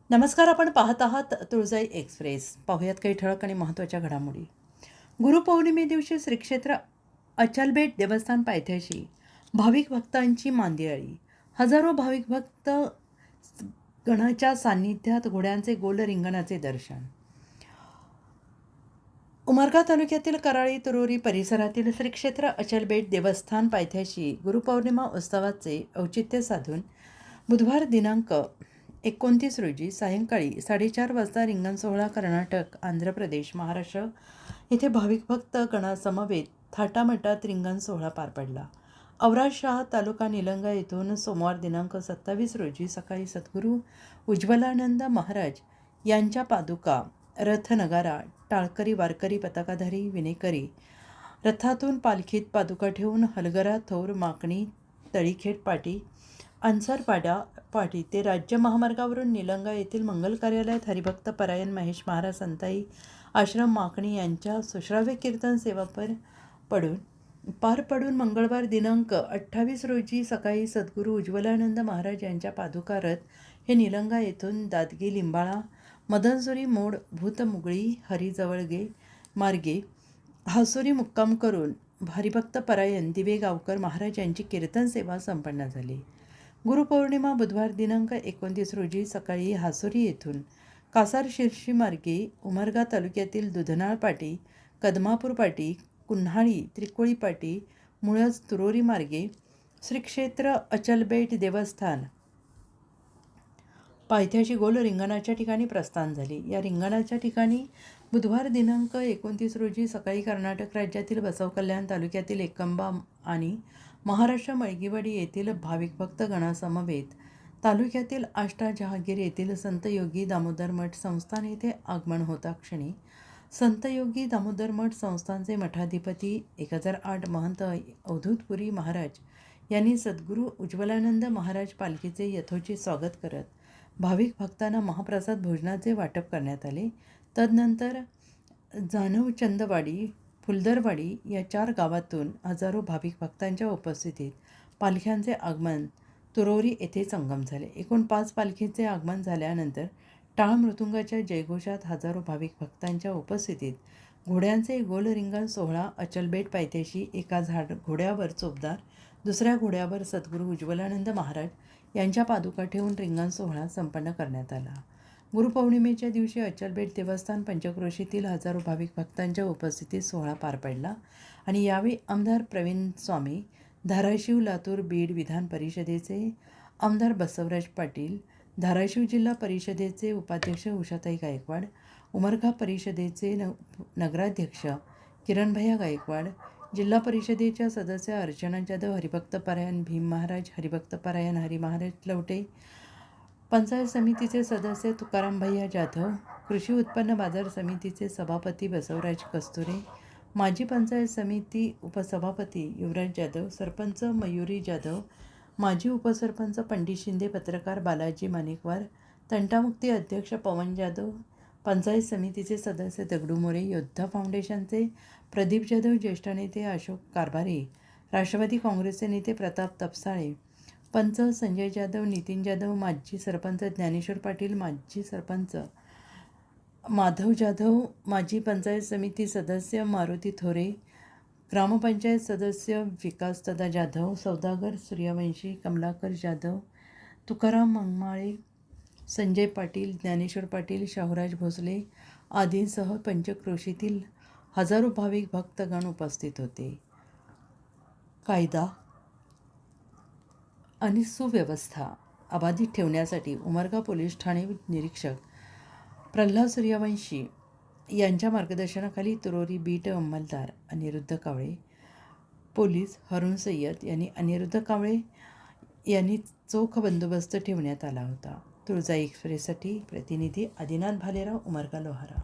नमस्कार. आपण पाहत आहात तुळजाई एक्सप्रेस. पाहुयात काही ठळक आणि महत्त्वाच्या घडामोडी. गुरुपौर्णिमे दिवशी श्री क्षेत्र अचलबेट देवस्थान पायथ्याशी भाविक भक्तांची मांदियाळी. हजारो भाविक भक्त गणाच्या सान्निध्यात घोड्यांचे गोल रिंगणाचे दर्शन. उमरगा तालुक्यातील कराळी तुरोरी परिसरातील श्री क्षेत्र अचलबेट देवस्थान पायथ्याशी गुरुपौर्णिमा उत्सवाचे औचित्य साधून बुधवार दिनांक 29 रोजी सायंकाळी 4:30 वाजता रिंगण सोहळा कर्नाटक, आंध्र प्रदेश, महाराष्ट्र येथे भाविक भक्त गणासमवेत थाटामाटात रिंगण सोहळा पार पडला. औरादशाह तालुका निलंगा येथून सोमवार दिनांक 27 रोजी सकाळी सद्गुरू उज्ज्वलानंद महाराज यांच्या पादुका, रथ, नगारा, टाळकरी, वारकरी, पताकाधारी, विनेकरी रथातून पालखीत पादुका ठेवून हलगरा, थोर, माकणी, तळीखेड पाटी, अन्सरपाडा पाटी ते राज्य महामार्गावरून निलंगा येथील मंगल कार्यालयात हरिभक्त परायण महेश महाराज संताई आश्रम माकणी यांच्या सुश्राव्य कीर्तन सेवा पार पडून मंगळवार दिनांक 28 रोजी सकाळी सद्गुरू उज्ज्वलानंद महाराज यांच्या पादुका रथ हे निलंगा येथून दादगी, लिंबाळा, मदनसुरी मोड, भूतमुगळी, हरिजवळगे मार्गे हासुरी मुक्काम करून हरिभक्त परायण दिवे गावकर महाराज यांची कीर्तन सेवा संपन्न झाली. गुरुपौर्णिमा बुधवार दिनांक 29 रोजी सकाळी हासुरी येथून कासार शिर्शी मार्गे उमरगा तालुक्यातील दुधनाळ पाटी, कदमापूर पाटी, कुन्हाळी, त्रिकोळी पाटी, मुळज, तुरोरी मार्गे श्री क्षेत्र अचलबेट देवस्थान पायथ्याशी गोल रिंगणाच्या ठिकाणी प्रस्थान झाले. या रिंगणाच्या ठिकाणी बुधवार दिनांक 29 रोजी सकाळी कर्नाटक राज्यातील बसवकल्याण तालुक्यातील एकंबा आणि महाराष्ट्र मळगीवाडी येथील भाविक भक्त गणासमवेत तालुक्यातील आष्टा जहागीर येथील संत योगी दामोदर मठ संस्थान येथे आगमन होता क्षणी संत योगी दामोदर मठ संस्थानचे मठाधिपती 1008 महंत अवधूतपुरी महाराज यांनी सद्गुरू उज्ज्वलानंद महाराज पालखीचे यथोचित स्वागत करत भाविक भक्तांना महाप्रसाद भोजनाचे वाटप करण्यात आले. तदनंतर जानवचंदवाडी, फुलदरवाडी या 4 गावातून हजारो भाविक भक्तांच्या उपस्थितीत पालख्यांचे आगमन तुरोरी येथे संगम झाले. एकूण 5 पालखींचे आगमन झाल्यानंतर टाळ मृदुंगाच्या जयघोषात हजारो भाविक भक्तांच्या उपस्थितीत घोड्यांचे गोल रिंगण सोहळा अचलबेट पायथ्याशी एका घोड्यावर चोपदार, दुसऱ्या घोड्यावर सद्गुरू उज्ज्वलानंद महाराज यांच्या पादुका ठेवून रिंगण सोहळा संपन्न करण्यात आला. गुरुपौर्णिमेच्या दिवशी अचलबेट देवस्थान पंचक्रोशीतील हजारो भाविक भक्तांच्या उपस्थितीत सोहळा पार पडला आणि यावेळी आमदार प्रवीण स्वामी, धाराशिव, लातूर, बीड विधान परिषदेचे आमदार बसवराज पाटील, धाराशिव जिल्हा परिषदेचे उपाध्यक्ष उषाताई गायकवाड, उमरगा परिषदेचे नगराध्यक्ष किरणभैया गायकवाड, जिल्हा परिषदेच्या सदस्य अर्चना जाधव, हरिभक्त परायण भीम महाराज, हरिभक्त परायण हरी महाराज लवटे, पंचायत समितीचे सदस्य तुकाराम भैया जाधव, कृषी उत्पन्न बाजार समितीचे सभापती बसवराज कस्तुरे, माजी पंचायत समिती उपसभापती युवराज जाधव, सरपंच मयुरी जाधव, माजी उपसरपंच पंडित शिंदे, पत्रकार बालाजी माणिकवार, तंटामुक्ती अध्यक्ष पवन जाधव, पंचायत समितीचे सदस्य दगडू मोरे, योद्धा फाउंडेशनचे प्रदीप जाधव, ज्येष्ठ नेते अशोक कारभारी, राष्ट्रवादी काँग्रेसचे नेते प्रताप तपसाळे, पंच संजय जाधव, नितीन जाधव, माजी सरपंच ज्ञानेश्वर पाटील, माजी सरपंच माधव जाधव, माजी पंचायत समिती सदस्य मारुती थोरे, ग्रामपंचायत सदस्य विकासदादा जाधव, सौदागर सूर्यवंशी, कमलाकर जाधव, तुकाराम मंगमाळे, संजय पाटील, ज्ञानेश्वर पाटील, शाहूराज भोसले आदींसह पंचक्रोशीतील हजारो भाविक भक्तगण उपस्थित होते. कायदा आणि सुव्यवस्था अबाधित ठेवण्यासाठी उमरगा पोलीस ठाणे निरीक्षक प्रल्हाद सूर्यवंशी यांच्या मार्गदर्शनाखाली तुरोरी बीट अंमलदार अनिरुद्ध कावळे, पोलीस हरुण सय्यद यांनी अनिरुद्ध कावळे यांनी चोख बंदोबस्त ठेवण्यात आला होता. तुळजाई एक्सप्रेससाठी प्रतिनिधी आदिनाथ भालेराव, उमरगा, लोहारा.